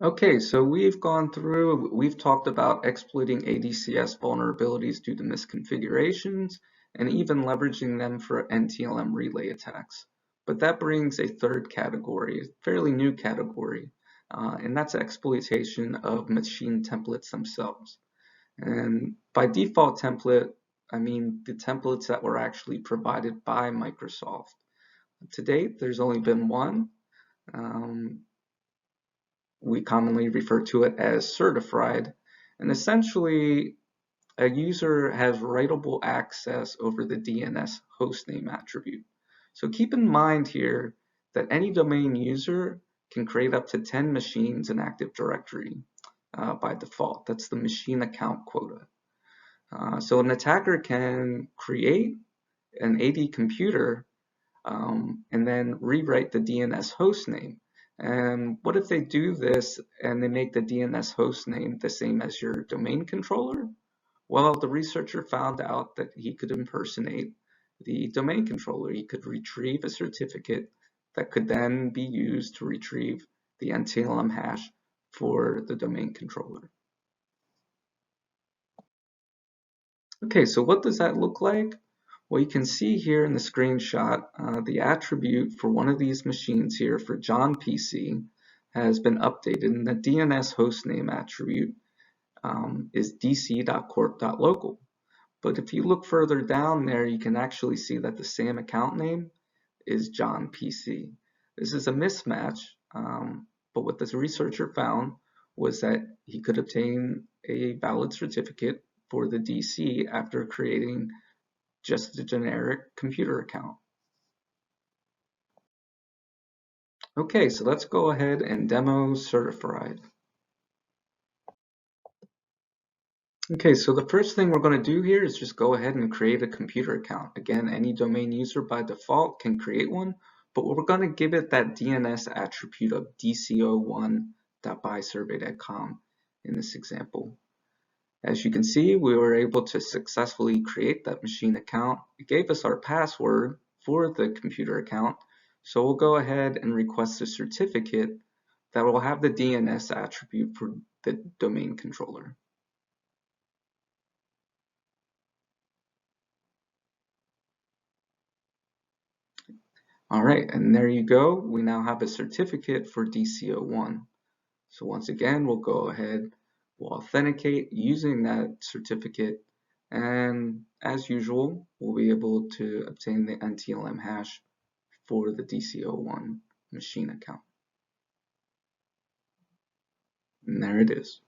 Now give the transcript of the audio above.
Okay, so we've talked about exploiting ADCS vulnerabilities due to misconfigurations and even leveraging them for NTLM relay attacks. But that brings a third category, a fairly new category, and that's exploitation of machine templates themselves. And by default template, I mean the templates that were actually provided by Microsoft. To date, there's only been one. Um, we commonly refer to it as certified, and essentially a user has writable access over the DNS hostname attribute. So keep in mind here that any domain user can create up to 10 machines in Active Directory by default. That's the machine account quota. So an attacker can create an AD computer and then rewrite the DNS hostname. And what if they do this and they make the DNS hostname the same as your domain controller? Well, the researcher found out that he could impersonate the domain controller. He could retrieve a certificate that could then be used to retrieve the NTLM hash for the domain controller. Okay, so what does that look like? Well, you can see here in the screenshot, the attribute for one of these machines here for John PC has been updated, and the DNS hostname attribute is dc.corp.local. But if you look further down there, you can actually see that the SAM account name is John PC. This is a mismatch, but what this researcher found was that he could obtain a valid certificate for the DC after creating just a generic computer account. Okay, so let's go ahead and demo certified. Okay, so the first thing we're going to do here is just go ahead and create a computer account. Again, any domain user by default can create one, but we're going to give it that DNS attribute of dco1.bysurvey.com in this example. As you can see, we were able to successfully create that machine account. It gave us our password for the computer account, so we'll go ahead and request a certificate that will have the DNS attribute for the domain controller. All right, and there you go. We now have a certificate for DCO1. So once again, we'll go ahead, we'll authenticate using that certificate, and as usual, we'll be able to obtain the NTLM hash for the DCO1 machine account. And there it is.